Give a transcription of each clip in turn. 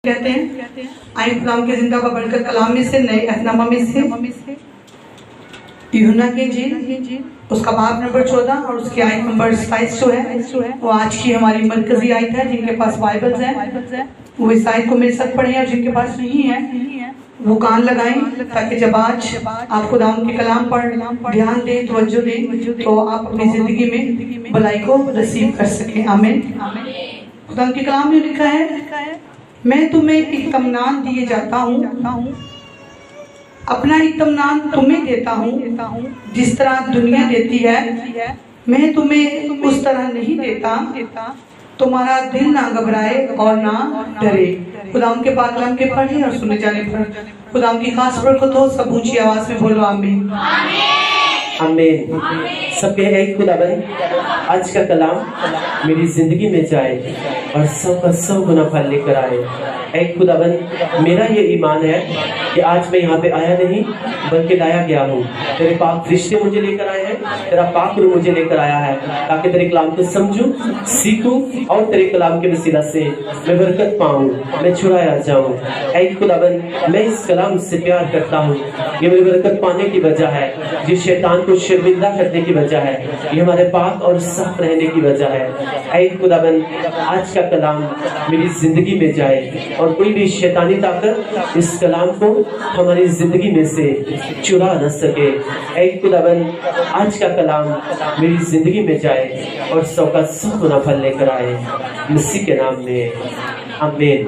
کہتے ہیں آئین کلام کے زندہ ببرکت کلام میں سے نئے اہدنامہ میں سے یوحنا کی انجیل اس کا باب نمبر 14 اور اس کی آیت نمبر 27 جو ہے وہ آج کی ہماری مرکزی آیت ہے۔ جن کے پاس بائبلز ہیں وہ اس آیت کو میرے ساتھ پڑھیں، اور جن کے پاس نہیں ہے وہ کان لگائیں، تاکہ جب آج آپ خدا ان کے کلام پر دھیان دیں، توجہ دیں، تو آپ اپنی زندگی میں بھلائی کو رسیو کر سکیں۔ آمین۔ خدا ان کے کلام میں لکھا ہے، میں تمہیں اطمینان دیے جاتا ہوں، اپنا اطمینان تمہیں دیتا ہوں، جس طرح دنیا دیتی ہے میں تمہیں اس طرح نہیں دیتا، تمہارا دل نہ گھبرائے اور نہ ڈرے۔ خدا ان کے پاک کلام کے پڑھیں اور سنے جانے پر خدا ان کی خاص برکت ہو۔ سب اونچی آواز میں بولو آمین۔ آمین۔ سب کے ایک خدا بند آج کا کلام میری زندگی میں جائے اور سب کا سب گنا پھل لے کر آئے۔ ایک خدا بند میرا یہ ایمان ہے کہ آج میں یہاں پہ آیا نہیں بلکہ لایا گیا ہوں۔ تیرے پاک فرشتے مجھے لے کر آئے ہیں، تیرا پاک روح مجھے لے کر آیا ہے تاکہ تیرے کلام کو سمجھوں، سیکھوں اور تیرے کلام کے وسیلہ سے میں برکت پاؤں، میں چھڑایا جاؤں۔ ایک خدا بند میں اس کلام سے پیار کرتا ہوں، یہ میری برکت پانے کی وجہ ہے، جس شیطان کو شرمندہ کرنے کی وجہ ہے، یہ ہمارے پاک اور صاف رہنے کی وجہ ہے۔ اے خدا بند آج کا کلام میری زندگی میں جائے اور کوئی بھی شیطانی طاقت اس کلام کو ہماری زندگی میں سے چرا نہ سکے۔ اے خدا بند آج کا کلام میری زندگی میں جائے اور سو کا سو گنا پھل لے کر آئے، مسیح کے نام میں آمین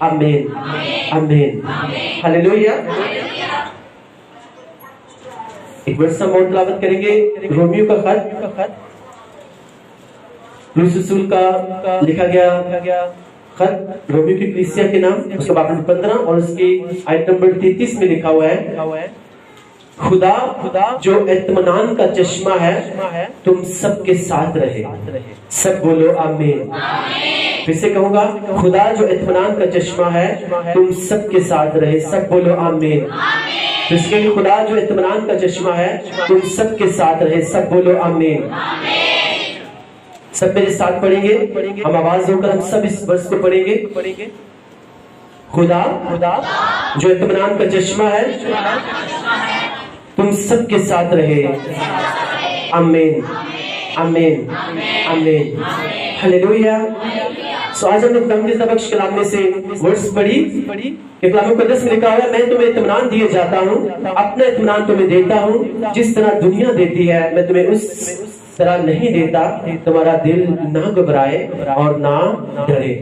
آمین آمین۔ ہلیلویا۔ ایک ورس ہم اور تلاوت کریں گے، رومیو کا خط، پولس رسول کا لکھا گیا خط رومیو کی کلیسیا کے نام، اس کا باب نمبر 15 اور اس کی آیت نمبر 33 میں لکھا ہوا ہے، خدا جو اطمینان کا چشمہ ہے تم سب کے ساتھ رہے۔ سب بولو آمین۔ پھر سے کہوں گا، خدا جو اطمینان کا چشمہ ہے تم سب کے ساتھ رہے۔ سب بولو آمین۔ اس کے لیے خدا جو اطمینان کا چشمہ ہے تم سب کے ساتھ رہے۔ سب بولو آمین۔ سب میرے ساتھ پڑھیں گے، ہم آواز ہو کر ہم سب اس ورس کو پڑھیں گے۔ خدا جو اطمینان کا چشمہ ہے تم سب کے ساتھ رہے۔ آمین آمین آمین۔ ہلیلویا۔ سو آج ہم نے خدا کے سبق کلام میں سے ورس پڑھی کہ کلام مقدس میں لکھا ہوا ہے، میں تمہیں اطمینان دیے جاتا ہوں، اپنا اطمینان تمہیں دیتا ہوں، جس طرح دنیا دیتی ہے میں تمہیں اس طرح نہیں دیتا، تمہارا دل نہ گھبرائے اور نہ ڈرے۔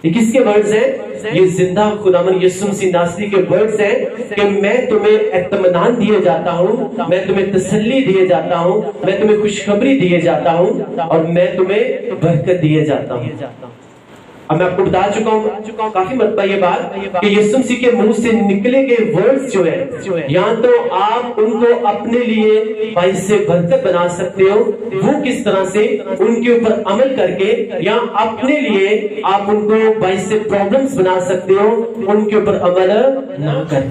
یہ کس کے ورڈز ہیں؟ یہ زندہ خداوند یسوع مسیح ناصری کے ورڈز ہیں کہ میں تمہیں اطمینان دیے جاتا ہوں، میں تمہیں تسلی دیے جاتا ہوں، میں تمہیں خوشخبری دیے جاتا ہوں اور میں تمہیں برکت دیے جاتا ہوں۔ اب میں آپ کو بتا چکا ہوں کافی مرتبہ یہ بات کہ یسوع مسیح کے منہ سے نکلے گئے ورڈز جو ہیں، یا تو آپ ان کو اپنے لیے باعث برکت بنا سکتے ہو، وہ کس طرح سے ان کے اوپر عمل کر کے، یا اپنے لیے آپ ان کو باعث پرابلمز بنا سکتے ہو ان کے اوپر عمل نہ کر۔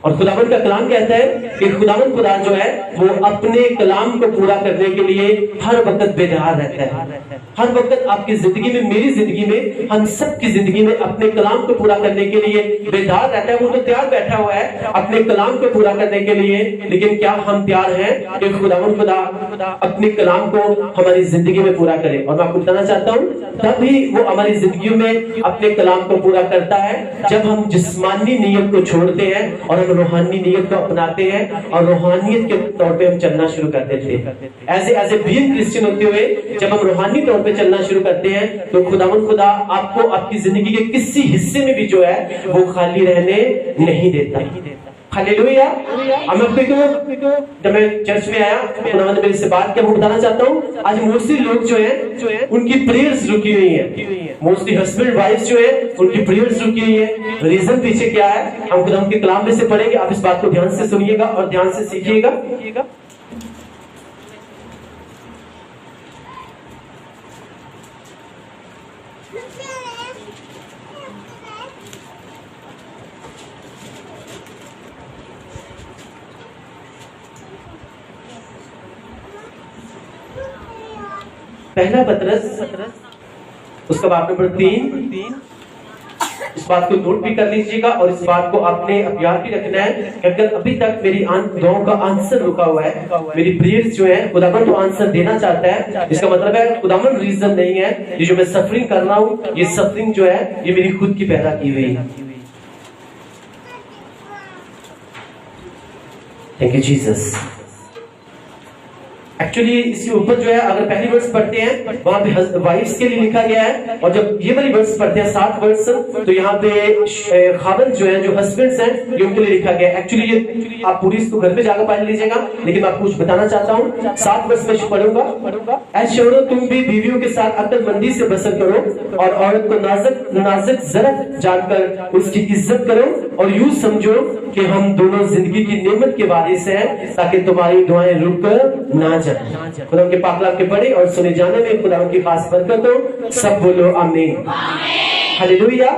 اور خداوند کا کلام کہتا ہے کہ خداوند خدا جو ہے وہ اپنے کلام کو پورا کرنے کے لیے ہر وقت بیدار رہتا ہے۔ ہر وقت آپ کی زندگی میں، میری زندگی میں، ہم سب کی زندگی میں اپنے کلام کو پورا کرنے کے لیے بیدار رہتا ہے۔ وہ تو تیار بیٹھا ہوا ہے اپنے کلام کو پورا کرنے کے لیے، لیکن کیا ہم تیار ہیں کہ خداوند خدا اپنے کلام کو ہماری زندگی میں پورا کرے؟ اور میں آپ کو بتانا چاہتا ہوں تبھی وہ ہماری زندگیوں میں اپنے کلام کو پورا کرتا ہے جب ہم جسمانی نیت کو چھوڑتے ہیں اور ہم روحانی نیت کو اپناتے ہیں اور روحانیت کے طور پہ ہم چلنا شروع کر دیتے ہیں۔ ایسے بین کرسچن ہوتے ہوئے جب ہم روحانی طور پہ چلنا شروع کرتے ہیں تو خداوند خدا آپ کو آپ کی زندگی کے کسی حصے میں بھی جو ہے وہ خالی رہنے نہیں دیتا۔ ہلیلویا۔ اب جب میں چرچ میں آیا خداوند میرے سے بات کیا، میں بتانا چاہتا ہوں آج موسٹلی لوگ جو ہیں ان کی پریئرز رکی ہوئی ہیں، موسٹلی ہسبینڈ وائف جو ہے ان کی پریئرز رکی ہوئی ہیں۔ ریزن پیچھے کیا ہے ہم خداوند کے کلام میں سے پڑھیں گے، آپ اس بات کو دھیان سے سنیے گا اور دھیان سے سیکھیے گا۔ پہلا پطرس اس کا باب نمبر 3 اس بات کو نوٹ بھی کر لیجیے گا اور اس بات کو اپنے اب یاد بھی رکھنا ہے کہ اگر ابھی تک میری دعاؤں کا آنسر رکا ہوا ہے، میری پریئرز جو ہے خداوند تو آنسر دینا چاہتا ہے، اس کا مطلب ہے خداوند ریزن نہیں ہے یہ جو میں سفرنگ کر رہا ہوں، یہ سفرنگ جو ہے یہ میری خود کی پیدا کی ہوئی ہے۔ Thank you Jesus. ایکچولی اس کے اوپر جو ہے اگر پہلی ورس پڑھتے ہیں وہاں پہ وائفز کے لیے لکھا گیا ہے، اور جب یہ والی ورس پڑھتے ہیں 7 ورس تو یہاں پہ خاوند جو ہیں جو ہسبینڈز ہیں یہ ان کے لیے لکھا گیا ہے۔ ایکچولی یہ آپ پوری اس کو گھر پہ جا کر پڑھ لیجیے گا، لیکن میں آپ کو کچھ بتانا چاہتا ہوں 7 ورس میں پڑھوں گا۔ اے شوہرو تم بھی بیویوں کے ساتھ عقل مندی سے بسر کرو اور عورت کو نازک ذرت جان کر اس کی عزت کرو، اور یوں سمجھو کہ ہم دونوں زندگی کی نعمت کے وارث ہیں تاکہ تمہاری دعائیں رک نہ جائیں۔ خدا ان کے پاک کلام کے پڑھے اور سنے جانے میں خدا ان کی خاص برکت ہو، سب بولو آمین۔ ہلیلویا۔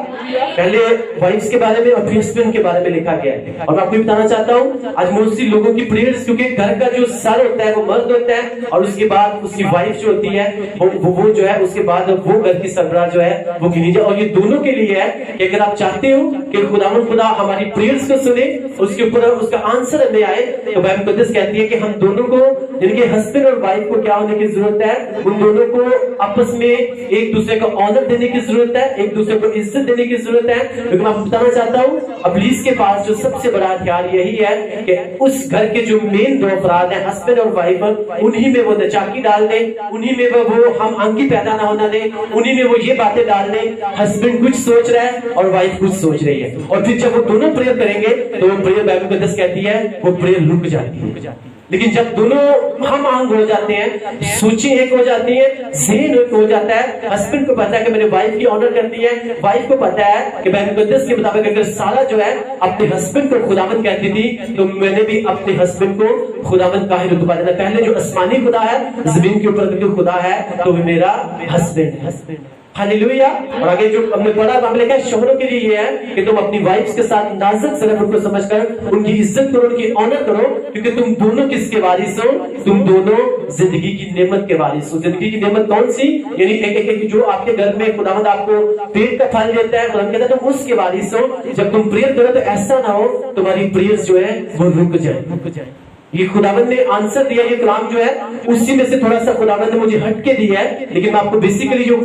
پہلے وائفز کے بارے میں اور پھر ہسبینڈ کے بارے میں لکھا گیا ہے، اور میں آپ کو بتانا چاہتا ہوں آج موسٹلی لوگوں کی پریئرز، کیونکہ گھر کا جو سر ہوتا ہے وہ مرد ہوتا ہے، اور اس کے بعد اس کی وائف جو ہوتی ہے وہ جو ہے اس کے بعد وہ گھر کی سربراہ جو ہے وہ گنی جائے، اور یہ دونوں کے لیے ہے کہ اگر آپ چاہتے ہو کہ خدا ہماری پریئرز کو سنے، اس کے اوپر اس کا آنسر ہمیں آئے، تو بائبل مقدس کہتی ہے کہ ہم دونوں کو جن کے ہسبینڈ اور وائف کو کیا ہونے کی ضرورت ہے، ان دونوں کو آپس میں ایک دوسرے کو آنر دینے کی ضرورت ہے، ایک دوسرے کو عزت دینے کی ضرورت ہے۔ لیکن میں آپ کو بتانا چاہتا ہوں ابلیس کے پاس جو سب سے بڑا ہتھیار یہی ہے کہ اس گھر کے جو مین 2 افراد ہیں ہسبینڈ اور وائف، انہی میں وہ نچاکی ڈال دیں، انہی میں وہ ہم آنگی پیدا نہ ہونا دیں، انہی میں وہ یہ باتیں ڈال دیں ہسبینڈ کچھ سوچ رہا ہے اور وائف کچھ سوچ رہی ہے، اور پھر جب وہ دونوں پریئر کریں گے تو وہ پریئر بائبل مقدس کہتی ہے وہ پریئر رک جاتی ہے۔ لیکن جب دونوں ہم آہنگ ہو جاتے ہیں، سوچیں ایک ہو جاتی ہیں، ذہن ایک ہو جاتا ہے، ہسبینڈ کو پتا ہے کہ میں نے وائف کی آنر کرنی ہے، وائف کو پتا ہے کہ بائبل مقدس کے مطابق اگر سارہ جو ہے اپنے ہسبینڈ کو خداوند کہتی تھی تو میں نے بھی اپنے ہسبینڈ کو خداوند کا ہی رتبہ دینا۔ پہلے جو آسمانی خدا ہے، زمین کے اوپر جو خدا ہے تو وہ میرا ہسبینڈ ہے۔ ہلیلویا۔ اور آگے جو ہم نے پڑھا ہم نے کہا شوہروں کے لیے یہ ہے کہ تم اپنی وائفز کے ساتھ نازک ضرب ان کو سمجھ کر ان کی عزت کرو، ان کی آنر کرو، کیونکہ تم دونوں کس کے وارث ہو؟ تم دونوں زندگی کی نعمت کے وارث ہو۔ زندگی کی نعمت کون سی؟ یعنی ایک جو آپ کے گھر میں خداوند آپ کو پیٹ کا پھل دیتا ہے، خداوند کہتا ہے تم اس کے وارث ہو۔ جب تم پریئر کرو تو ایسا نہ ہو تمہاری پریئرز جو ہے وہ رک جائے۔ یہ خداوند نے آنسر دیا، یہ کلام جو ہے اسی میں سے تھوڑا سا خداوند نے مجھے ہٹ کے دیا ہے، لیکن میں آپ کو بیسیکلی جو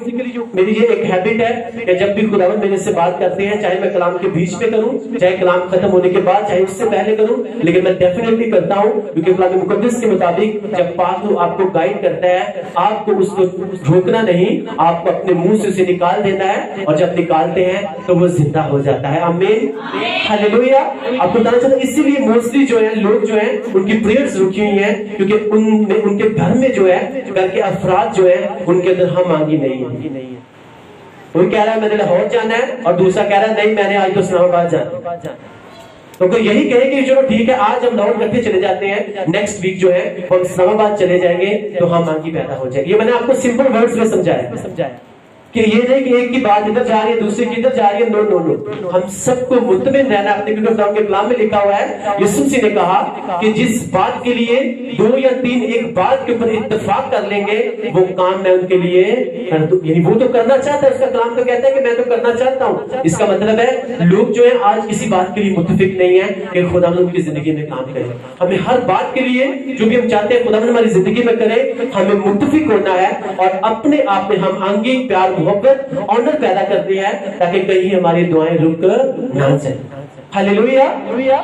میری یہ ایک ہیبٹ ہے کہ جب بھی خداوند میرے سے بات کرتے ہیں، چاہے میں کلام کے بیچ میں کروں، چاہے کلام ختم ہونے کے بعد، چاہے اس سے پہلے کروں، لیکن میں ڈیفینیٹلی کرتا ہوں، کیونکہ کلام مقدس کے مطابق جب پاک روح آپ کو گائیڈ کرتا ہے، آپ کو اس کو روکنا نہیں، آپ کو اپنے منہ سے اسے نکال دینا ہے، اور جب نکالتے ہیں تو وہ زندہ ہو جاتا ہے۔ آمین، ہلیلویا۔ آپ کو بتانا چاہتا ہوں اسی لیے موسٹلی جو ہے لوگ جو ہیں ان کی پریئرز رکی ہوئی ہیں، کیونکہ ان کے گھر میں جو ہے گھر کے افراد جو ہیں ان کے اندر ہم آنگی نہیں ہے۔ کوئی کہہ رہا ہے میں نے لاہور جانا ہے اور دوسرا کہہ رہا ہے نہیں میں نے آج تو اسلام آباد جانا ہے، تو کوئی یہی کہے کہ چلو ٹھیک ہے آج ہم لاہور کرتے چلے جاتے ہیں، نیکسٹ ویک جو ہے ہم اسلام آباد چلے جائیں گے تو ہم آنگی پیدا ہو جائے گی۔ یہ میں نے آپ کو سمپل ورڈز میں سمجھایا کہ یہ نہیں کہ ایک کی بات ادھر جا رہی ہے دوسری کی ادھر جا رہی ہے، نو نو نو، ہم سب کو مطمئن رہنا ہے۔ اپنے کے کلام میں لکھا ہوا ہے، یسوع مسیح نے کہا کہ جس بات کے لیے 2 یا 3 ایک بات کے اوپر اتفاق کر لیں گے وہ کام میں ان کے لیے کر دوں، یعنی وہ تو کرنا چاہتا ہے، اس کا کلام تو کہتا ہے کہ میں تو کرنا چاہتا ہوں۔ اس کا مطلب ہے لوگ جو ہیں آج کسی بات کے لیے متفق نہیں ہے کہ خدا ان کی زندگی میں کام کرے۔ ہمیں ہر بات کے لیے جو بھی ہم چاہتے ہیں خدا ہماری زندگی میں کرے، ہمیں متفق ہونا ہے اور اپنے آپ میں ہم آنگی پیار محبت آنر پیدا کرتے ہیں تاکہ کہیں ہماری دعائیں رک نہ جائیں۔ ہلیلویا،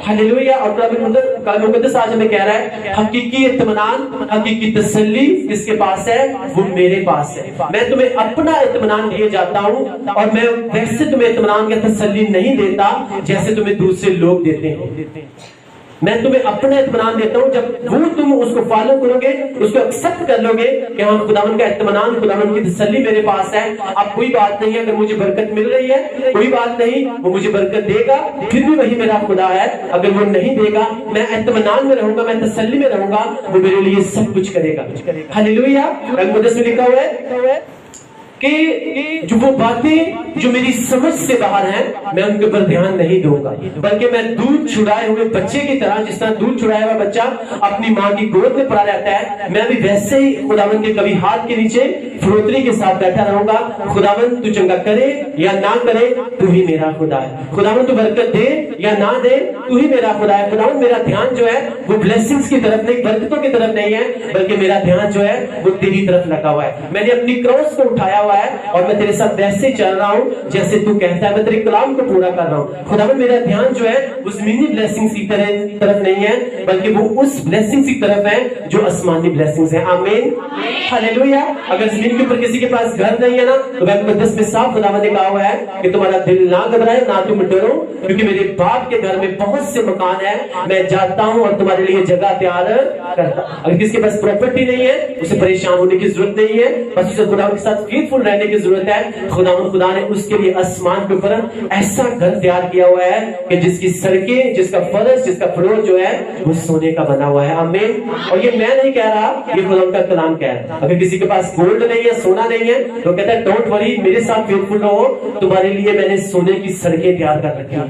ہلیلویا۔ اور کلام مقدس آج ہمیں کہہ رہا ہے حقیقی اطمینان، حقیقی تسلی کس کے پاس ہے؟ وہ میرے پاس ہے۔ میں تمہیں اپنا اطمینان دیے جاتا ہوں، اور میں ویسے تمہیں اطمینان یا تسلی نہیں دیتا جیسے تمہیں دوسرے لوگ دیتے ہیں۔ میں تمہیں اپنا اطمینان دیتا ہوں، جب وہ تم اس کو فالو کرو گے، اس کو ایکسپٹ کر لو گے کہ ہاں خداوند کا اطمینان، خداوند کی تسلی میرے پاس ہے، اب کوئی بات نہیں ہے اگر مجھے برکت مل رہی ہے، کوئی بات نہیں، وہ مجھے برکت دے گا، پھر بھی وہی میرا خدا ہے۔ اگر وہ نہیں دے گا میں اطمینان میں رہوں گا، میں تسلی میں رہوں گا، وہ میرے لیے سب کچھ کرے گا۔ ہلیلویا۔ مقدس میں لکھا ہوا ہے کہ جو وہ باتیں جو میری سمجھ سے باہر ہیں میں ان کے اوپر دھیان نہیں دوں گا، بلکہ میں دودھ چھڑائے ہوئے بچے کی طرح، جس طرح دودھ چھڑایا ہوا بچہ اپنی ماں کی گود میں پڑا رہتا ہے، میں بھی ویسے ہی خداوند کے کبھی ہاتھ کے نیچے فروتنی کے ساتھ بیٹھا رہوں گا. خداوند تو چنگا کرے یا نہ کرے تو ہی میرا خدا ہے. خداوند تو برکت دے یا نہ دے تو ہی میرا خدا ہے. خداوند میرا دھیان جو ہے وہ بلیسنگز کی طرف نہیں، برکتوں کی طرف نہیں ہے، بلکہ میرا دھیان جو ہے وہ تیری طرف لگا ہوا ہے. میں نے اپنی کراس کو اٹھایا ہوا ہے اور میں تیرے ساتھ ویسے چل رہا ہوں جیسے تو کہتا ہے. میں تیرے کلام کو پورا کر رہا ہوں. خداوند میرا دھیان جو ہے وہ زمینی بلیسنگز کی طرف نہیں ہے، بلکہ وہ اس بلیسنگز کی طرف ہے جو آسمانی بلیسنگز ہیں. آمین ہاللیلویا. اگر زمین کے اوپر کسی کے پاس گھر نہیں ہے نا تو بائبل مقدس میں صاف خداوند نے کہا ہوا ہے کہ تمہارا دل نہ گھبرائے نہ تم ڈرو، کیونکہ میرے باپ کے گھر میں بہت سے مکان ہیں، میں جاتا ہوں اور تمہارے لیے جگہ تیار کرتا. اگر کسی کے پاس پراپرٹی نہیں ہے اسے پریشان ہونے کی ضرورت نہیں ہے، بس اسے خداوند کے ساتھ فیتفل رہنے کی ضرورت ہے. خدا نے اس کے لیے آسمان کے اوپر ایسا گھر تیار کیا ہوا ہے کہ جس کی سڑکیں، جس کا فرش، جس کا فلور جو ہے وہ سونے کا بنا ہوا ہے. آمین. اور یہ میں نہیں کہہ رہا، یہ خدا کا کلام کہہ رہا ہے. اگر کسی کے پاس گولڈ نہیں ہے، سونا نہیں ہے، تو کہتا ہے ڈونٹ وری، میرے ساتھ فیتفل رہو، تمہارے لیے میں نے سونے کی سڑکیں تیار کر رکھی ہیں.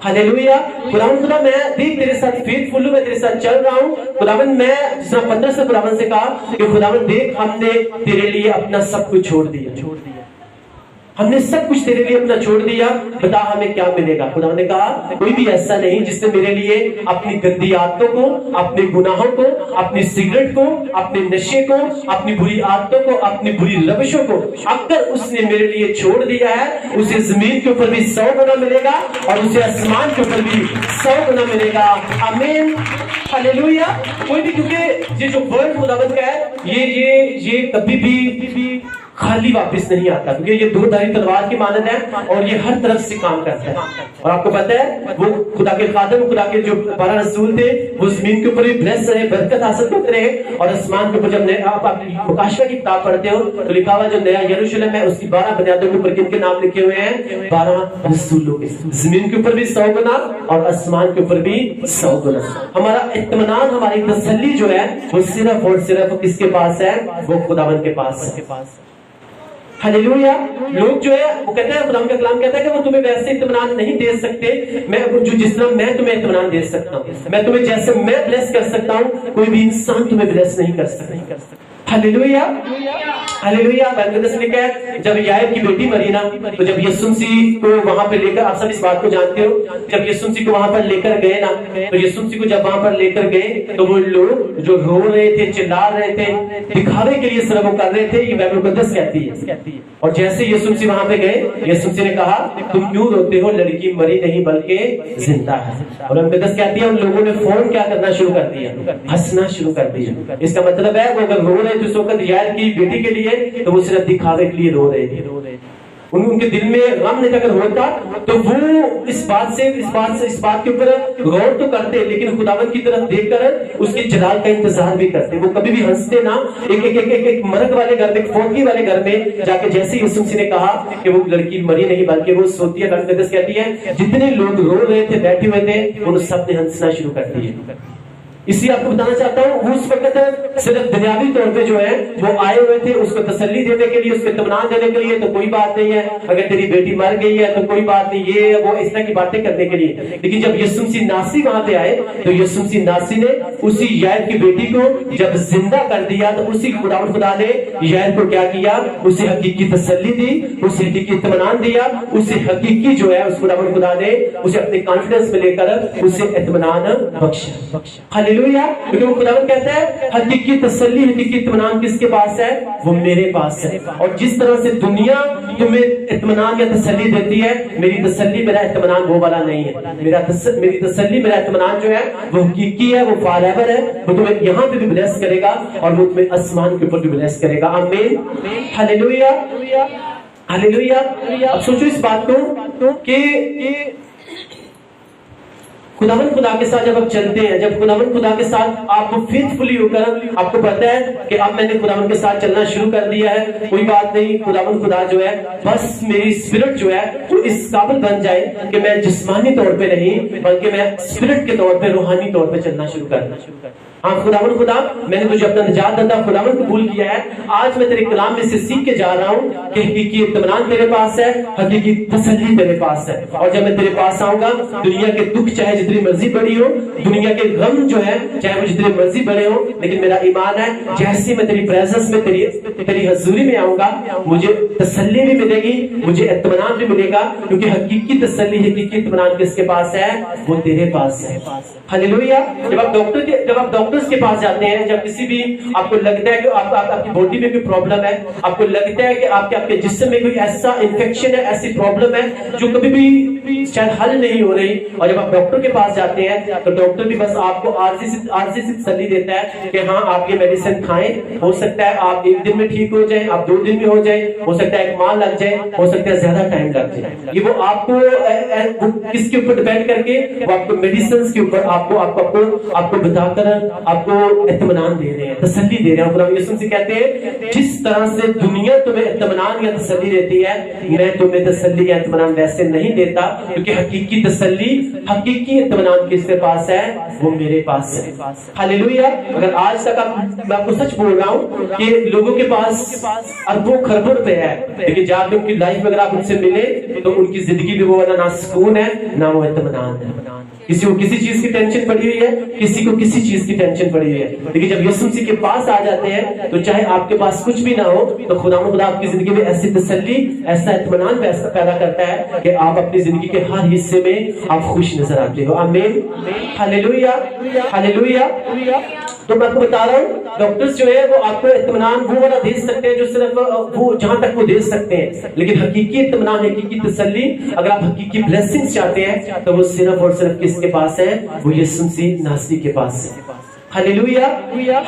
ہاللیلویا. خداوند خدا میں دیکھ تیرے ساتھ فیتفل ہوں، میں تیرے ساتھ چل رہا ہوں. خداوند میں جس طرح پترس نے خداوند سے کہا کہ خداوند دیکھ ہم نے تیرے لیے اپنا سب کچھ چھوڑ دیا، ہم نے سب کچھ تیرے لیے اپنا چھوڑ دیا، بتا ہمیں کیا ملے گا. خدا نے کہا کوئی بھی ایسا نہیں جس نے میرے لیے اپنی گندی عادتوں کو، اپنے گناہوں کو، اپنی سگریٹ کو، اپنے نشے کو، اپنی بری عادتوں کو، اپنی بری روشوں کو اگر اس نے میرے لیے چھوڑ دیا ہے، اسے زمین کے اوپر بھی 100 گنا ملے گا اور اسے آسمان کے اوپر بھی 100 گنا ملے گا. آمین ہاللیلویا. کوئی بھی، کیونکہ یہ جو ورڈ خداوند کا ہے یہ کبھی بھی خالی واپس نہیں آتا، کیونکہ یہ دو دھاری تلوار کی مانند ہے اور یہ ہر طرف سے کام کرتا ہے. اور آپ کو پتہ ہے وہ خدا کے خادم، خدا کے جو 12 رسول تھے، وہ زمین کے اوپر بھی بلیس رہے، برکت حاصل کرتے رہے. اور آسمان کے اوپر جب آپ مکاشفہ کی کتاب پڑھتے ہو تو لکھا ہوا جو نیا یروشلم ہے اس کی 12 بنیادوں کے اوپر کن کے نام لکھے ہوئے ہیں؟ 12 رسولوں کے. زمین کے اوپر بھی 100 گنا اور آسمان کے اوپر بھی 100 گنا. ہمارا اطمینان، ہماری تسلی جو ہے وہ صرف اور صرف کس کے پاس ہے؟ وہ خداوند کے پاس ہے. ہاللیلویا. لوگ جو ہے وہ کہتے ہیں، خدا کا کلام کہتا ہے کہ وہ تمہیں ویسے اطمینان نہیں دے سکتے جس طرح میں تمہیں اطمینان دے سکتا ہوں. میں تمہیں جیسے میں بلیس کر سکتا ہوں کوئی بھی انسان تمہیں بلیس نہیں کر سکتا. ہاللیلویا ہاللیلویا. بائبل مقدس میں لکھا ہے جب یائر کی بیٹی مری نا تو جب یسوع مسیح کو وہاں پہ لے کر، آپ سب اس بات کو جانتے ہو، جب یسوع مسیح کو وہاں پر لے کر گئے نا تو یسوع مسیح کو جب وہاں پر لے کر گئے تو وہ لوگ جو رو رہے تھے، چلا رہے تھے، دکھاوے کے لیے صرف وہ کر رہے تھے، یہ بائبل مقدس کہتی ہے. اور جیسے یسوع مسیح وہاں پہ گئے، یسوع مسیح نے کہا تم کیوں روتے ہو، لڑکی مری نہیں بلکہ زندہ ہے. اور بائبل مقدس کہتی ہے ان لوگوں نے فوراً کیا کرنا شروع کر دیا؟ ہنسنا شروع کر دیا. اس کا مطلب ہے وہ اگر رو رہے تھے اس وقت یائر کی بیٹی کے لیے تو وہ صرف دکھاوے کے لیے رو رہے تھے. ان کے دل میں غم نہیں اگر ہوتا تو وہ اس بات کے اوپر غور تو کرتے، لیکن خداوند کی طرف دیکھ کر اس کے جلال کا انتظار بھی کرتے. وہ کبھی بھی ہنستے نہ. ایک مرد والے گھر میں، ایک فوجی والے گھر میں جا کے جیسے یسوع مسیح نے کہا کہ وہ لڑکی مری نہیں بلکہ وہ سوتی ہے، بائبل مقدس کہتی ہے جتنے لوگ رو رہے تھے، بیٹھے ہوئے تھے، ان سب نے ہنسنا شروع کر دیا. اس لیے آپ کو بتانا چاہتا ہوں وہ اس وقت صرف دنیاوی طور پہ جو ہے وہ آئے ہوئے تھے اس کو تسلی دینے کے لیے، اس کو اطمینان دینے کے لیے تو کوئی بات نہیں ہے، اگر تیری بیٹی مر گئی ہے تو کوئی بات نہیں، یہ وہ اس طرح کی باتیں کرنے کے لیے. لیکن جب یسوع مسیح ناصری وہاں پہ آئے تو یسوع مسیح ناصری نے اسی یائر کی بیٹی کو جب زندہ کر دیا تو اسی خدا نے یائر کو کیا کیا؟ اسے حقیقی تسلی دی، اسے حقیقی اطمینان دیا، اسے حقیقی جو ہے اس خدا نے اسے اپنے کانفیڈنس میں لے کر اسے اطمینان بخشا. ہاللیلویا. کیونکہ وہ خداوند کہتا ہے حقیقی تسلی، حقیقی اطمینان کس کے پاس ہے؟ وہ میرے پاس ہے. اور جس طرح سے دنیا تمہیں اطمینان یا تسلی دیتی ہے، میری تسلی، میرا اطمینان وہ والا نہیں ہے. میری تسلی، میرا اطمینان جو ہے وہ حقیقی ہے، وہ فار ایور ہے. وہ تمہیں یہاں پہ بھی بلیس کرے گا اور وہ تمہیں آسمان کے اوپر بھی بلیس کرے گا. آمین ہاللیلویا ہاللیلویا. اب سوچو اس بات کو کہ خداوند خدا کے ساتھ جب آپ چلتے ہیں، جب خداوند خدا کے ساتھ آپ فیتفلی ہو کر آپ کو پتہ ہے کہ اب میں نے خداوند کے ساتھ چلنا شروع کر دیا ہے، کوئی بات نہیں، خداوند خدا جو ہے بس میری اسپرٹ جو ہے وہ اس قابل بن جائے کہ میں جسمانی طور پہ نہیں بلکہ میں اسپرٹ کے طور پہ، روحانی طور پہ چلنا شروع کرنا. ہاں خداوند خدا میں نے تجھے اپنا نجات دہندہ خداوند قبول کیا ہے. آج میں تیرے کلام میں سے سیکھ کے جا رہا ہوں کہ حقیقی اطمینان تیرے پاس ہے, حقیقی تسلی تیرے پاس ہے. اور جب میں تیرے پاس آؤں گا دنیا کے دکھ چاہے جتنی مرضی بڑی ہو, دنیا کے غم جو ہے چاہے وہ جتنی مرضی بڑے ہو, لیکن میرا ایمان ہے جیسے میں تیری پریزنس میں تیری حضوری میں آؤں گا مجھے تسلی بھی ملے گی, مجھے اطمینان بھی ملے گا, کیونکہ حقیقی تسلی حقیقی اطمینان کس کے پاس ہے؟ وہ تیرے پاس ہے. ہلیلویا. جب آپ ڈاکٹرز کے پاس جاتے ہیں, جب کسی بھی آپ کو لگتا ہے کہ آپ کی باڈی میں کوئی پرابلم ہے, آپ کو لگتا ہے کہ آپ کے جسم میں کوئی ایسا انفیکشن ہے, ایسی پرابلم ہے جو کبھی بھی شاید حل نہیں ہو رہی, اور جب آپ ڈاکٹر کے پاس جاتے ہیں تو ڈاکٹر بھی بس آپ کو عارضی سے تسلی دیتا ہے کہ ہاں آپ یہ میڈیسن کھائیں, ہو سکتا ہے آپ ایک دن میں ٹھیک ہو جائیں, آپ 2 دن میں ہو جائیں, ہو سکتا ہے 1 ماہ لگ جائے, ہو سکتا ہے زیادہ ٹائم لگ جائے. یہ وہ آپ کو کس کے اوپر ڈیپینڈ کر کے وہ آپ کو میڈیسنز کے اوپر آپ کو بتا کر آپ کو اطمینان دے رہے ہیں, تسلی دے رہے ہیں. خدا یسوع سے کہتے ہیں جس طرح سے دنیا تمہیں اطمینان یا تسلی دیتی ہے میں تمہیں تسلی یا اطمینان ویسے نہیں دیتا, کیونکہ حقیقی تسلی حقیقی اطمینان کس کے پاس ہے؟ وہ میرے پاس ہے. ہلیلویا. اگر آج تک میں آپ کو سچ بول رہا ہوں کہ لوگوں کے پاس اربوں خربوں روپے ہے, لیکن جا کے ان کی لائف میں اگر آپ ان سے ملے تو ان کی زندگی میں وہ نہ سکون ہے نہ وہ اطمینان ہے. کسی کو کسی چیز کی ٹینشن پڑی ہوئی ہے, کسی کو کسی چیز کی ٹینشن پڑی ہوئی ہے, لیکن جب یسوع مسیح کے پاس آ جاتے ہیں تو چاہے آپ کے پاس کچھ بھی نہ ہو تو خدا آپ کی زندگی میں ایسی تسلی ایسا اطمینان پیدا کرتا ہے کہ آپ اپنی زندگی کے ہر حصے میں آپ خوش نظر آتے ہو. آمین. ہلیلویا. ہلیلویا. تو میں آپ کو بتا رہا ہوں ڈاکٹرز جو ہے وہ آپ کو اطمینان وہ والا دے سکتے ہیں جو صرف وہ جہاں تک وہ دے سکتے ہیں, لیکن حقیقی اطمینان حقیقی تسلی اگر آپ حقیقی بلیسنگز چاہتے ہیں تو وہ صرف اور صرف کس کے پاس ہے؟ وہ یسوع مسیح ناصری کے پاس ہے. ہلیلویا.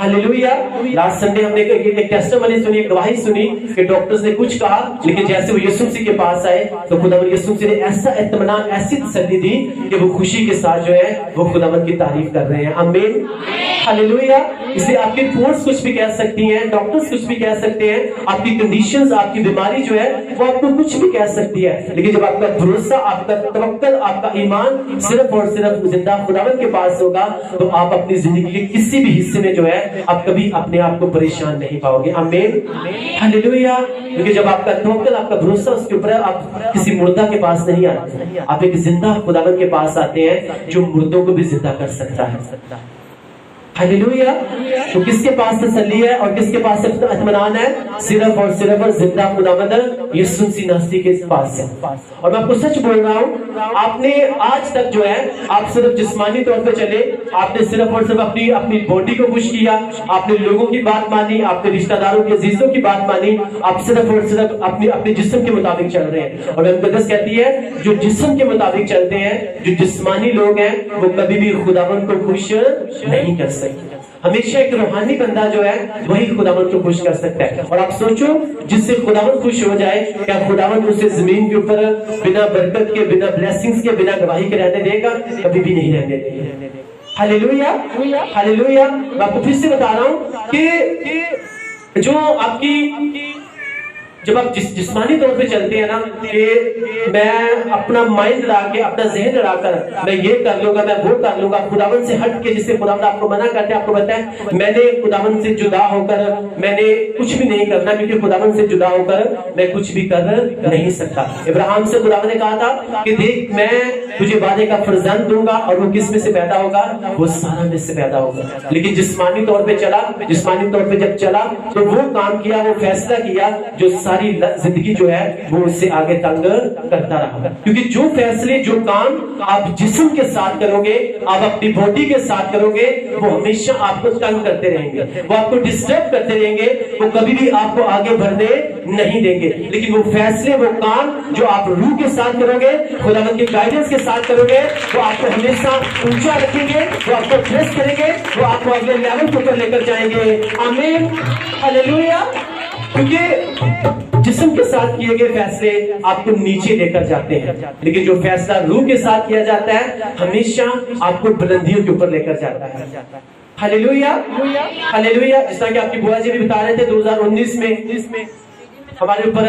ہلیلویا. لاسٹ سنڈے ہم نے ایک ٹیسٹیمنی سنی, ایک گواہی سنی کہ ڈاکٹرز نے کچھ کہا, لیکن جیسے وہ یسوع مسیح کے پاس آئے تو خداوند یسوع مسیح نے ایسا اطمینان ایسی تسلی دی کہ وہ خوشی کے ساتھ جو ہے وہ خداوند کی تعریف کر رہے ہیں. آمین. ہلیلویا. اس لیے آپ کی رپورٹس کچھ بھی کہہ سکتی ہیں, ڈاکٹرز کچھ بھی کہہ سکتے ہیں, آپ کی کنڈیشنز آپ کی بیماری جو ہے وہ آپ کو کچھ بھی کہہ سکتی ہے, لیکن جب آپ کا بھروسہ آپ کا توکل آپ کا ایمان صرف اور صرف زندہ خداوند کے پاس ہوگا تو آپ اپنی زندگی کے کسی بھی حصے میں جو ہے آپ کبھی اپنے آپ کو پریشان نہیں پاؤ گے. آمین. ہلیلویا. کیونکہ جب آپ کا توکل آپ کا بھروسہ اس کے اوپر ہے, آپ کسی مردہ کے پاس نہیں آتے, آپ ایک زندہ خداوند کے پاس آتے ہیں جو مردوں کو بھی زندہ کر سکتا ہے. ہلیلویا. تو کس کے پاس تسلی ہے اور کس کے پاس اطمینان ہے؟ صرف اور صرف زندہ خداوند یسوع مسیح ناصری کے پاس ہے. اور میں آپ کو سچ بول رہا ہوں, آپ نے آج تک جو ہے آپ صرف جسمانی طور پہ چلے, آپ نے صرف اور صرف اپنی باڈی کو خوش کیا, آپ نے لوگوں کی بات مانی, آپ نے رشتہ داروں کے عزیزوں کی بات مانی, آپ صرف اور صرف اپنے جسم کے مطابق چل رہے ہیں. اور مقدس کہتی ہے جو جسم کے مطابق چلتے ہیں, جو جسمانی لوگ ہیں, وہ کبھی بھی خداوند کو خوش نہیں کر سکتے. ہمیشہ ایک روحانی بندہ جو ہے وہی خداوند کو خوش کر سکتا ہے. اور آپ سوچو جس سے خداوند خوش ہو جائے, کیا خداوند اسے زمین کے اوپر بنا برکت کے, بنا بلیسنگز کے, بنا گواہی کے رہنے دے گا؟ کبھی بھی نہیں رہنے دے گا. ہلیلویا. ہلیلویا. میں آپ کو پھر سے بتا رہا ہوں کہ جو آپ کی جب آپ جسمانی طور پہ چلتے ہیں نا کہ میں اپنا مائنڈ لڑا کے, اپنا ذہن لڑا کر میں یہ کر لوں گا, میں وہ کر لوں گا, خداوند سے ہٹ کے, جس سے خداوند آپ کو منع کرتے ہیں, آپ کو بتائیں میں نے خداوند سے جدا ہو کر میں نے کچھ بھی نہیں کرنا, کیونکہ خداوند سے جدا ہو کر میں کچھ بھی کر نہیں سکتا. ابراہیم سے خداوند نے کہا تھا کہ دیکھ میں تجھے وعدے کا فرزند دوں گا, اور وہ کس میں سے پیدا ہوگا؟ وہ سارا میں سے پیدا ہوگا. لیکن جسمانی طور پہ چلا, جسمانی طور پہ جب چلا تو وہ کام کیا, وہ فیصلہ کیا جو ساری زندگی جو ہے وہ اس سے آگے تنگ کرتا رہا. کیونکہ جو فیصلے, جو کام آپ جسم کے ساتھ کرو گے, آپ اپنی باڈی کے ساتھ کرو گے, وہ ہمیشہ آپ کو تنگ کرتے رہیں گے, وہ آپ کو ڈسٹرب کرتے رہیں گے, وہ کبھی بھی آپ کو آگے بڑھنے نہیں دیں گے. لیکن وہ فیصلے, وہ کام جو آپ روح کے ساتھ کرو گے, خداوند کی گائیڈنس کے ساتھ کرو گے, وہ آپ کو ہمیشہ اونچا رکھیں گے, وہ آپ کو پریس کریں گے, وہ آپ کو اگلے لیول پر لے کر جائیں گے. آمین. ہلیلویا. کیونکہ جسم کے ساتھ کیے گئے فیصلے آپ کو نیچے لے کر جاتے ہیں, لیکن جو فیصلہ روح کے ساتھ کیا جاتا ہے ہمیشہ آپ کو بلندیوں کے اوپر لے کر جاتا ہے. ہلیلویا. ہلیلویا. جس طرح کہ آپ کی بوا جی بھی بتا رہے تھے 2019 میں ہمارے اوپر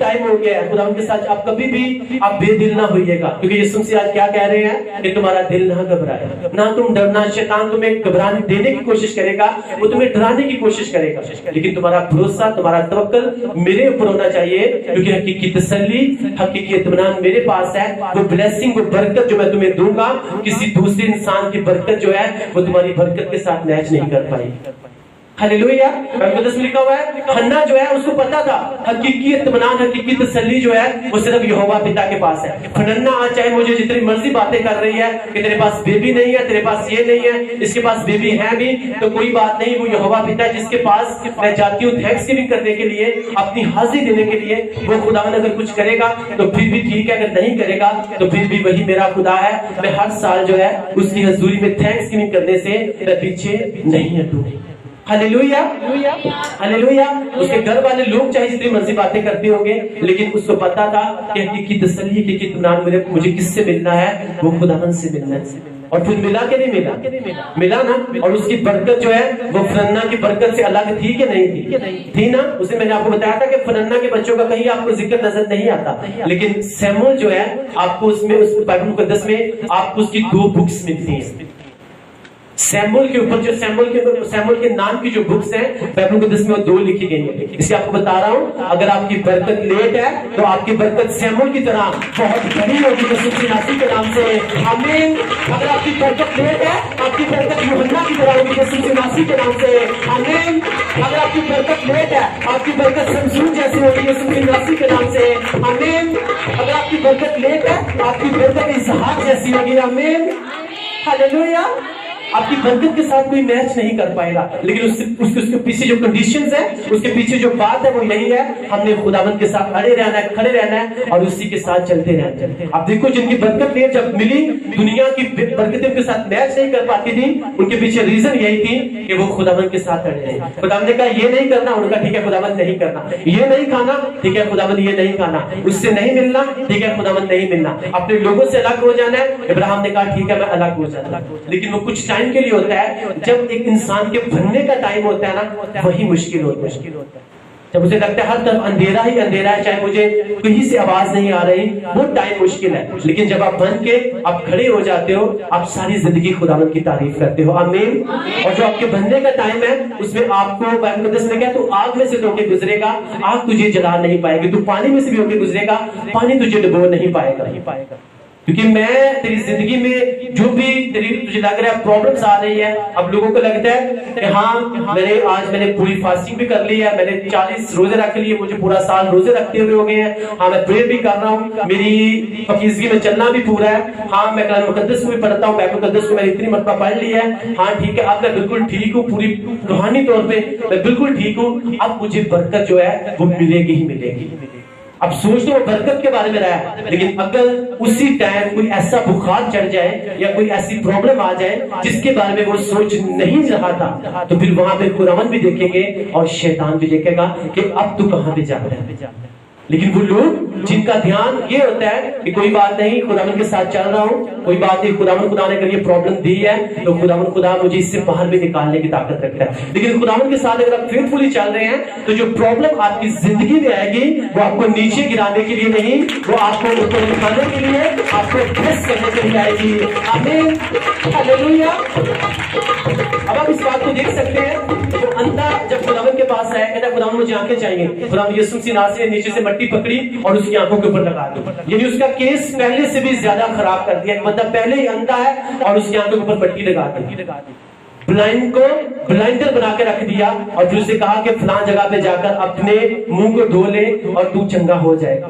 ٹائم ہو گیا ہے خدا کے ساتھ آپ کبھی بھی آپ بے دل نہ ہوئیے گا، کیونکہ یسوع مسیح آج کیا کہہ رہے ہیں کہ تمہارا دل نہ گھبرائے، نہ تم ڈرنا، شیطان تمہیں گھبرانے دینے کی کوشش کرے گا، وہ تمہیں ڈرانے کی کوشش کرے گا، لیکن تمہارا بھروسہ، تمہارا توکل میرے اوپر ہونا چاہیے، کیونکہ حقیقی تسلی، حقیقی اطمینان میرے پاس ہے۔ وہ بلیسنگ، وہ برکت جو میں تمہیں دوں گا، کسی دوسرے انسان کی برکت جو ہے وہ تمہاری برکت کے ساتھ میچ نہیں کر پائی۔ ہلیلویا۔ مقدس میں لکھا ہوا ہے حنا جو ہے اس کو پتا تھا حقیقی اطمینان، حقیقی تسلی جو ہے وہ صرف یہوہ پتا کے پاس ہے۔ پھننا آج چاہے مجھے جتنی مرضی باتیں کر رہی ہے کہ تیرے پاس بیبی نہیں ہے، تیرے پاس یہ نہیں ہے، اس کے پاس بیبی ہے بھی، تو کوئی بات نہیں، وہ یہوہ پتا ہے جس کے پاس میں جاتی ہوں تھینکس گیونگ کرنے کے لیے، اپنی حاضری دینے کے لیے۔ وہ خداوند اگر کچھ کرے گا تو پھر بھی ٹھیک ہے، اگر نہیں کرے گا تو پھر بھی وہی میرا خدا ہے۔ میں ہر سال جو ہے اس کی حضوری میں تھینکس گیونگ کرنے سے میں پیچھے نہیں ہٹوں۔ ہلیلویا، ہلیلویا۔ اس کے گھر والے لوگ چاہے جتنی مرضی باتیں کرتے ہوں گے، لیکن اس کو پتا تھا کہ حقیقی تسلی، حقیقی اطمینان مجھے کس سے ملنا ہے، وہ خداوند سے ملنا ہے۔ اور پھر ملا کہ نہیں ملا؟ ملا نا۔ اور اس کی برکت جو ہے وہ فرنا کی برکت سے الگ تھی کہ نہیں تھی؟ تھی نا۔ اسے میں نے آپ کو بتایا تھا کہ فرنا کے بچوں کا کہیں آپ کو ذکر نظر نہیں آتا، لیکن سیمول جو ہے آپ کو اس میں، اس بائبل مقدس میں آپ کو اس کی 2 بکس ملتی ہیں۔ سیمول کے اوپر جو سیمول کے نام کی جو بکس ہیں بائبل مقدس میں وہ 2 لکھی گئی ہیں۔ اس لیے آپ کو بتا رہا ہوں اگر آپ کی برکت لیٹ ہے تو آپ کی برکت سیمول کی طرح بہت بڑی ہوگی یسوع مسیح کے نام سے، آمین۔ اگر آپ کی برکت لیٹ ہے آپ کی برکت یوحنا کی طرح ہوگی یسوع مسیح کے نام سے، آمین۔ اگر آپ کی برکت لیٹ ہے آپ کی برکت سمسون جیسی ہوگی یسوع مسیح کے نام سے، آمین۔ اگر آپ کی برکت لیٹ ہے آپ کی برکت اسحاق جیسی ہوگی، آمین، ہلیلویا۔ آپ کی برکت کے ساتھ کوئی میچ نہیں کر پائے گا، لیکن اس کے پیچھے جو کنڈیشنز ہیں، اس کے پیچھے جو بات ہے وہ یہی ہے، ہم نے خداوند کے ساتھ اڑے رہنا ہے، کھڑے رہنا ہے اور اسی کے ساتھ چلتے رہنا ہے۔ اب دیکھو جن کی برکت نے جب ملی دنیا کی برکتیں کے ساتھ میچ نہیں کر پاتی تھی، ان کے پیچھے ریزن یہی تھی کہ وہ خداوند کے ساتھ اڑے رہے۔ خداوند نے کہا یہ نہیں کرنا، انہوں نے کہا ٹھیک ہے خداوند نہیں کرنا، یہ نہیں کھانا، ٹھیک ہے خداوند یہ نہیں کھانا، اس سے نہیں ملنا، ٹھیک ہے خداوند نہیں ملنا، اپنے لوگوں سے الگ ہو جانا ہے۔ ابراہیم نے کہا ٹھیک ہے میں الگ ہو جانا، لیکن وہ کچھ ٹائم کے لیے ہوتا ہے۔ جب ایک انسان کے بننے کا ٹائم ہوتا ہے نا وہی مشکل ہوتا ہے، جب اسے لگتا ہے ہر طرف اندھیرا ہی اندھیرا ہے، چاہے مجھے کہیں سے آواز نہیں آ رہی، وہ ٹائم مشکل ہے۔ لیکن جب آپ بن کے آپ کھڑے ہو جاتے ہو آپ ساری زندگی خداوند کی تعریف کرتے ہو، آمین۔ اور جو آپ کے بننے کا ٹائم ہے اس میں آپ کو بائبل مقدس میں کہا تو آگ میں سے ہو کے گزرے گا، آگ تجھے جلا نہیں پائے گی، تو پانی میں سے بھی ہو کے گزرے گا، پانی تجھے ڈبو نہیں پائے گا۔ کیونکہ میں تیری زندگی میں جو بھی تجھے لگ رہا ہے پرابلمز آ رہی ہے، اب لوگوں کو لگتا ہے کہ ہاں میں نے پوری فاسٹنگ بھی کر لی ہے، میں نے 40 روزے رکھ لیے، مجھے پورا سال روزے رکھتے ہوئے ہو گئے ہیں، ہاں میں پریئر بھی کر رہا ہوں، میری پاکیزگی میں چلنا بھی پورا ہے، ہاں میں کلام مقدس کو بھی پڑھتا ہوں، بائبل مقدس کو میں نے اتنی مرتبہ پڑھ لی ہے، ہاں ٹھیک ہے اب میں بالکل ٹھیک ہوں، پوری روحانی طور پہ میں بالکل ٹھیک ہوں، اب مجھے برکت جو ہے وہ ملے گی ہی ملے گی۔ اب سوچ تو برکت کے بارے میں رہا ہے، لیکن اگر اسی ٹائم کوئی ایسا بخار چڑھ جائے یا کوئی ایسی پرابلم آ جائے جس کے بارے میں وہ سوچ نہیں رہا تھا تو پھر وہاں پہ خداوند بھی دیکھیں گے اور شیطان بھی دیکھے گا کہ اب تو کہاں پہ جا رہا ہے۔ لیکن وہ لوگ جن کا دھیان یہ ہوتا ہے کہ کوئی بات نہیں خداوند کے ساتھ چل رہا ہوں، کوئی بات نہیں خداوند خدا نے اگر یہ پرابلم دی ہے تو خداوند خدا مجھے اس سے باہر بھی نکالنے کی طاقت رکھتا ہے۔ لیکن خداوند کے ساتھ اگر آپ فیتھفلی چل رہے ہیں تو جو پرابلم آپ کی زندگی میں آئے گی وہ آپ کو نیچے گرانے کے لیے نہیں، وہ آپ کو اوپر اٹھانے کے لیے، آپ کو پریس کرنے کے لیے آئے گی، آمین، ہلیلویا۔ اب آپ اس بات کو دیکھ سکتے ہیں جو اندھا جب خداوند کے پاس آیا کہتا خداوند مجھے آنکھیں چاہیے، خداوند یسوع مسیح ناصری نے نیچے سے مٹی پکڑی اور اس کی آنکھوں کے اوپر لگا دی، یعنی اس کا کیس پہلے سے بھی زیادہ خراب کر دیا، مطلب پہلے ہی اندھا ہے اور اس کی آنکھوں کے اوپر پٹی لگا دی، بلائنڈ کو بلائنڈر بنا کے رکھ دیا اور پھر اسے کہا کہ فلان جگہ پہ جا کر اپنے منہ کو دھو لے اور تو چنگا ہو جائے گا۔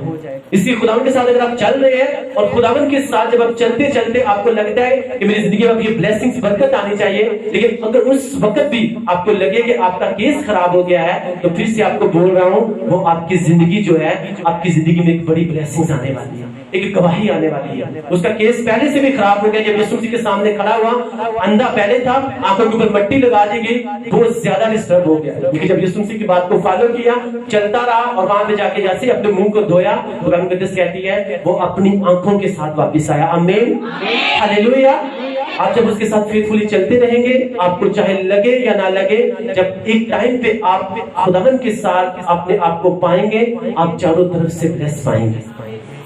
اسی خداوند کے ساتھ اگر آپ چل رہے ہیں اور خداوند کے ساتھ جب آپ چلتے چلتے آپ کو لگتا ہے کہ میری زندگی میں یہ بلیسنگز برکت آنی چاہیے، لیکن اگر اس وقت بھی آپ کو لگے کہ آپ کا کیس خراب ہو گیا ہے تو پھر سے آپ کو بول رہا ہوں وہ آپ کی زندگی جو ہے آپ کی زندگی میں ایک بڑی بلیسنگز آنے والی ہے، ایک گواہی آنے والی ہے۔ اس کا کیس پہلے سے بھی خراب ہو گیا، جب یسوع مسیح کے سامنے کھڑا ہوا اندھا پہلے تھا، آنکھوں کے اوپر مٹی لگا دی گئی، بہت زیادہ ڈسٹرب ہو گیا، لیکن جب یسوع مسیح کی بات کو فالو کیا چلتا رہا اور وہاں پہ جا کے جیسے اپنے منہ کو دھویا قرآن مقدس کہتی ہے وہ اپنی آنکھوں کے ساتھ واپس آیا، آمین، ہلیلویا۔ آپ جب اس کے ساتھ فیتفلی چلتے رہیں گے، آپ کو چاہے لگے یا نہ لگے، جب ایک ٹائم پہ آپ خداوند کے ساتھ اپنے آپ کو پائیں گے، آپ چاروں طرف سے بلیس پائیں گے،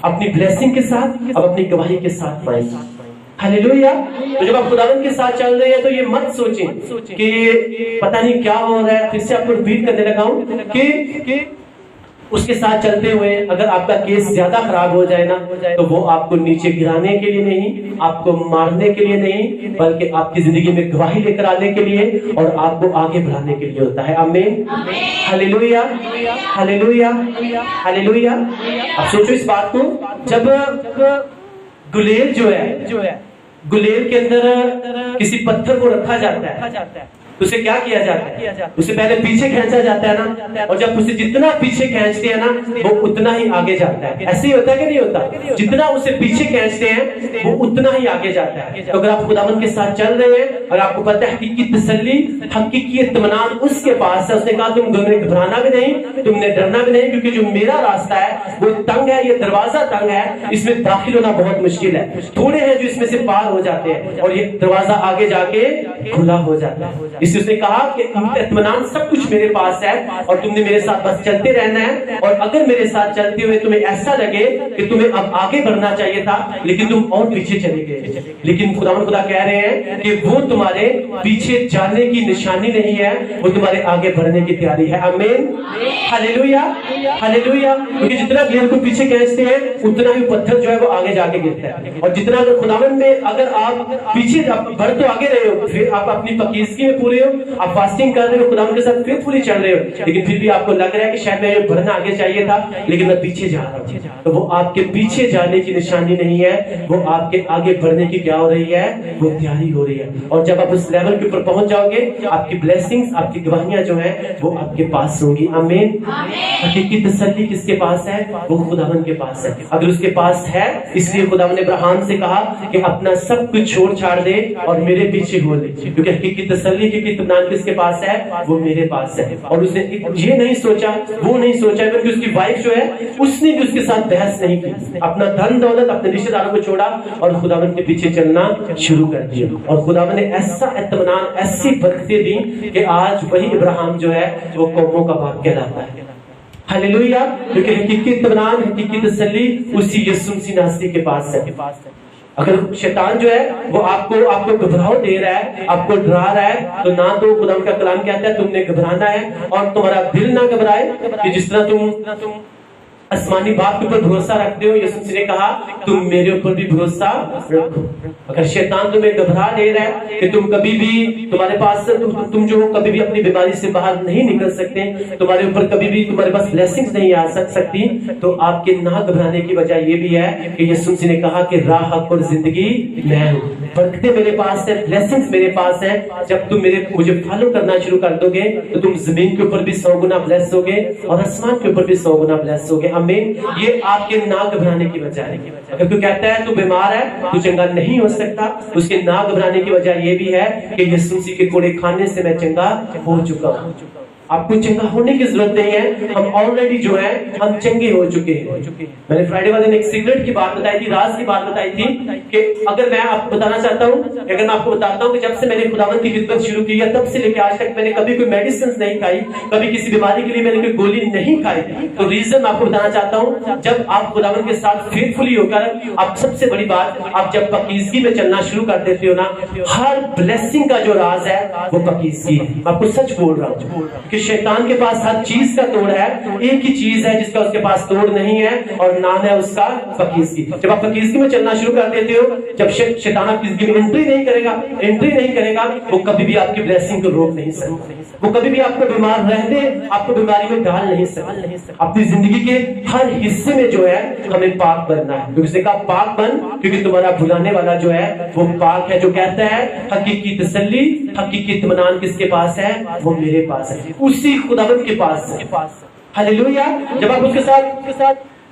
اپنی بلیسنگ کے ساتھ اب اپنی گواہی کے ساتھ پائیں گے۔ ہاللیلویا۔ تو جب آپ خداوند کے ساتھ چل رہے ہیں تو یہ مت سوچیں کہ پتہ نہیں کیا ہو رہا ہے۔ پھر سے آپ کو ریپیٹ کرنے لگا ہوں کہ اس کے ساتھ چلتے ہوئے اگر آپ کا کیس زیادہ خراب ہو جائے نا، تو وہ آپ کو نیچے گرانے کے لیے نہیں، آپ کو مارنے کے لیے نہیں، بلکہ آپ کی زندگی میں گواہی لے کر آنے کے لیے اور آپ کو آگے بڑھانے کے لیے ہوتا ہے۔ آمین، ہاللیلویا، ہاللیلویا، ہاللیلویا۔ اب سوچو اس بات کو، جب گلیل جو ہے گلیل کے اندر کسی پتھر کو رکھا جاتا ہے، اسے کیا کیا جاتا ہے؟ اسے پہلے پیچھے کھینچا جاتا ہے نا، اور جب اسے جتنا پیچھے کھینچتے ہیں نا وہ اتنا ہی آگے جاتا ہے۔ ایسے ہی ہوتا ہے کہ نہیں ہوتا؟ جتنا اسے پیچھے کھینچتے ہیں وہ اتنا ہی آگے جاتا ہے۔ تو اگر آپ خداوند کے ساتھ چل رہے ہیں اور آپ کو پتہ ہے حقیقی تسلی، حقیقی اطمینان اس کے پاس ہے، اس نے کہا تم گھبرانا بھی نہیں، تم نے ڈرنا بھی نہیں، کیونکہ جو میرا راستہ ہے وہ تنگ ہے، یہ دروازہ تنگ ہے، اس میں داخل ہونا بہت مشکل ہے، تھوڑے ہیں جو اس میں سے پار ہو جاتے ہیں اور یہ دروازہ آگے جا کے کھلا ہو جاتا ہے۔ اس نے کہا کہ اطمینان سب کچھ میرے پاس ہے اور تم نے میرے ساتھ بس چلتے رہنا ہے، اور اگر میرے ساتھ چلتے ہوئے تمہیں ایسا لگے کہ تمہیں اب آگے بڑھنا چاہیے تھا لیکن تم اور پیچھے چلے گئے، لیکن خدا کہہ رہے ہیں کہ وہ تمہارے پیچھے جانے کی نشانی نہیں ہے، وہ تمہارے آگے بڑھنے کی تیاری ہے۔ آمین، ہاللیلویا، ہاللیلویا۔ کیونکہ جتنا گلیل کو پیچھے کھینچتے ہیں اتنا ہی پتھر جو ہے وہ آگے جا کے گرتا ہے، اور جتنا اگر خداوند میں اگر آپ پیچھے بڑھ تو آگے رہے ہو، پھر آپ اپنی پاکیزگی میں پورے ہو، آپ فاسٹنگ کر رہے ہو، خداوند کے ساتھ فیتفلی چل رہے ہو، لیکن پھر بھی آپ کو لگ رہا ہے کہ شاید میں بڑھنا آگے چاہیے تھا لیکن میں پیچھے جا رہا ہوں، تو وہ آپ کے پیچھے جانے کی نشانی نہیں ہے، وہ آپ کے آگے بڑھنے کی کیا ہو رہی ہے؟ وہ تیاری ہو رہی ہے۔ اور جب آپ اس لیول کے اوپر پہنچ جاؤ گے، آپ کی بلیسنگز، آپ کی گواہیاں جو ہیں وہ آپ کے پاس ہوں گی۔ آمین۔ حقیقی تسلی کس کے پاس ہے؟ وہ خداوند کے پاس ہے۔ اگر اس کے پاس ہے، اس لیے خداوند نے ابراہیم سے کہا کہ اپنا سب کچھ چھوڑ چھاڑ دے اور میرے پیچھے ہو لے، کیونکہ حقیقی تسلی کی اطمینان کس کے پاس ہے؟ وہ میرے پاس ہے۔ اور اس نے یہ نہیں سوچا، وہ نہیں سوچا، بلکہ اس کی وائف جو ہے اس نے بھی اس کے ساتھ بحث نہیں کی، اپنا دھن دولت، اپنے رشتہ داروں کو چھوڑا اور خداوند کے پیچھے چلنا شروع کر دیا، اور خداوند نے ایسا اطمینان، ایسی برکتیں دی کہ آج وہی ابراہیم جو ہے وہ قوموں کا باپ کہلاتا ہے۔ ہاللیلویا۔ کیونکہ حقیقی اطمینان، حقیقی تسلی اسی یسوع مسیح ناصری کے پاس ہے۔ اگر شیطان جو ہے وہ آپ کو گھبراہٹ دے رہا ہے، آپ کو ڈرا رہا ہے، تو نہ تو خدا کا کلام کہتا ہے تم نے گھبرانا ہے، اور تمہارا دل نہ گھبرائے کہ جس طرح تم آسمانی باپ کے اوپر بھروسہ رکھتے ہو، یسوع مسیح نے کہا تم میرے اوپر بھی بھروسہ رکھو۔ اگر شیطان تمہیں گھبرا دے رہا ہے کہ تم کبھی بھی تمہارے پاس تم جو کبھی بھی اپنی بیماری سے باہر نہیں نکل سکتے، تمہارے اوپر کبھی بھی تمہارے پاس بلیسنگز نہیں آ سکتی، تو آپ کے نہ گھبرانے کی وجہ یہ بھی ہے کہ یسوع مسیح نے کہا کہ راہ، حق اور زندگی میں ہوں، برکتیں میرے پاس ہیں، بلیسنگز میرے پاس ہیں۔ جب تم مجھے فالو کرنا شروع کر دو گے تو تم زمین کے اوپر بھی 100 گنا بلیس ہوگے اور آسمان کے اوپر بھی 100 گنا بلیس ہوگے۔ آمین۔ یہ آپ کے نہ گھبرانے کی وجہ ہے۔ اگر تو کہتا ہے تو بیمار ہے، تو چنگا نہیں ہو سکتا، اس کے نہ گھبرانے کی وجہ یہ بھی ہے کہ یسوع مسیح کے کوڑے کھانے سے میں چنگا ہو چکا ہوں۔ آپ کو چنگا ہونے کی ضرورت نہیں ہے، ہم آلریڈی جو ہے ہم چنگے ہو چکے ہیں۔ میں نے فرائیڈے والے دن ایک سیکرٹ کی بات بتائی تھی، راز کی بات بتائی تھی کہ اگر میں آپ کو بتانا چاہتا ہوں، اگر میں آپ کو بتاتا ہوں کہ جب سے میں نے خداوند کی خدمت شروع کی ہے تب سے لے کے آج تک میں نے کبھی کوئی میڈیسنز نہیں کھائی، کبھی کسی بیماری کے لیے میں نے کوئی گولی نہیں کھائی، تو ریزن آپ کو بتانا چاہتا ہوں، جب آپ خداوند کے ساتھ فیتفلی ہو کر، آپ سب سے بڑی بات، آپ جب پاکیزگی میں چلنا شروع کر دیتے ہو نا، ہر بلیسنگ کا جو راز ہے وہ پاکیزگی ہے۔ آپ کو سچ بول رہا ہوں کہ شیطان کے پاس ہر چیز کا توڑ ہے، ایک ہی چیز ہے جس کا اس کے پاس توڑ نہیں ہے، اور نام ہے اس کا پاکیزگی۔ جب آپ پاکیزگی میں چلنا شروع کر دیتے ہو، جب شیطان آپ کی زندگی میں انٹری نہیں کرے گا، وہ کبھی بھی آپ کی بلیسنگ کو روک نہیں سکتا، وہ کبھی بھی آپ کو بیمار رہنے، آپ کو بیماری میں ڈال نہیں سکتا۔ اپنی زندگی کے ہر حصے میں جو ہے ہمیں پاک بننا ہے، کیونکہ اس نے کہا پاک بن، کیونکہ تمہارا بلانے والا جو ہے وہ پاک ہے، جو کہتا ہے حقیقی تسلی، حقیقی اطمینان کس کے پاس ہے؟ وہ میرے پاس ہے، اسی خداوند کے پاس ہے۔ ہاللیلویا۔ جب آپ اس کے ساتھ